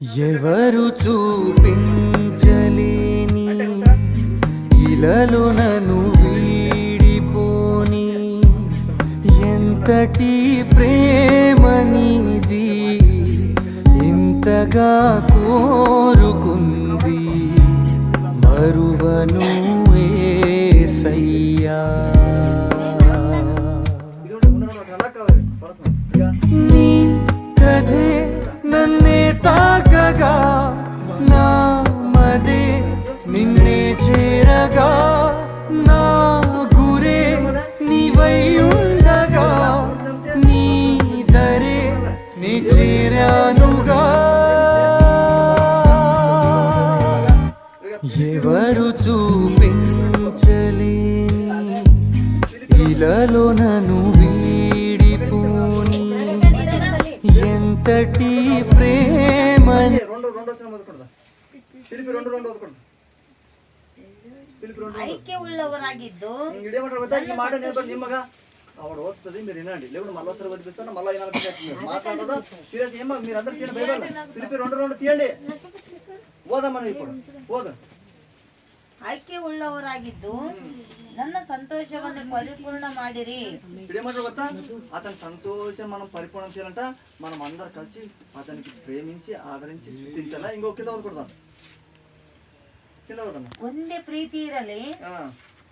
ఎవరు చూపించలేని ఇలలో నన్ను వీడిపోని ఎంతటి ప్రేమనిది ఇంతగా కోరుకుంది మరువను యేసయ్యా నీ కథే నన్నే తాకగా నా మదే నిన్నే చేరగా నా గురే నీవై ఉండగా నీ దరే నీ చేరానుగా ఎవరు చూపించలేని ఇలలో నన్ను వీడిపోని ఎంతటి ప్రేమ ಐಕ್ಯ ಉಳ್ಳವರಾಗಿದ್ದು ఆవిడ వస్తుంది మీరు వినండి లేకుండా మళ్ళీ ఒకసారి వదిలిపిస్తాను మళ్ళీ మాట్లాడదా సీరియస్ ఏమో మీరు అందరు తీయండి బైబిల్ పిలిపి రెండు తీయండి ఓదాం మనం ఇప్పుడు ఓదాం ಐಕ್ಯ ಉಳ್ಳವರಾಗಿದ್ದು ನನ್ನ ಸಂತೋಷವನ್ನು ಪರಿಪೂರ್ಣ ಮಾಡಿರಿ. ఇప్పుడు ఏమంటారు కొత్త అతని సంతోషం మనం పరిపూర్ణం చేయాలంట మనం అందరు కలిసి అతనికి ప్రేమించి ఆదరించి స్తుతించాలా ఇంకో కింద వదకూడదాం కింద వదమ్మా ಒಂದೇ ಪ್ರೀತಿ ಇರಲಿ,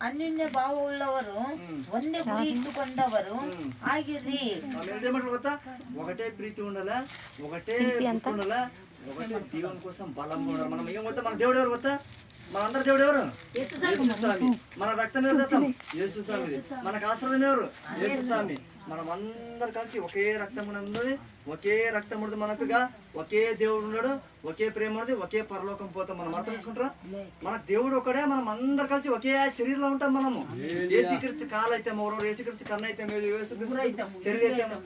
ಅನ್ಯೋನ್ಯ ಭಾವ ಉಳ್ಳವರು, ಒಂದೇ ಗುರಿ ಇಟ್ಟುಕೊಂಡವರು ಆಗಿರ್ರಿ. ఏమంటారు కొత్త ఒకటే ప్రీతి ఉండాలా ఒకటే ఉండాలా ఒకటే జీవనం కోసం బలం ఉండాలి. మనం ఏం కొత్త మన దేవుడు ఎవరు కొత్త మనందరి దేవుడు ఎవరు? యేసుస్వామి. మన రక్తం ఎవరు తెచ్చాం? యేసుస్వామి. మనకు ఆశ్రయం ఎవరు? యేసుస్వామి. మనం అందరు కలిసి ఒకే రక్తం ఉన్నది, ఒకే రక్తం ఉన్నది మనకుగా, ఒకే దేవుడు ఉన్నాడు, ఒకే ప్రేమ ఉన్నది, ఒకే పరలోకం పోతాం. మనం అర్థం చేసుకుంటారా? మన దేవుడు ఒకడే, మనం అందరు కలిసి ఒకే శరీరంలో ఉంటాం. మనము ఏసుక్రీస్తు కాలు అయితే మరో, ఏసుక్రీస్తు కన్ను అయితే మేలు, ఏసుక్రీస్తు శరీరం అయితే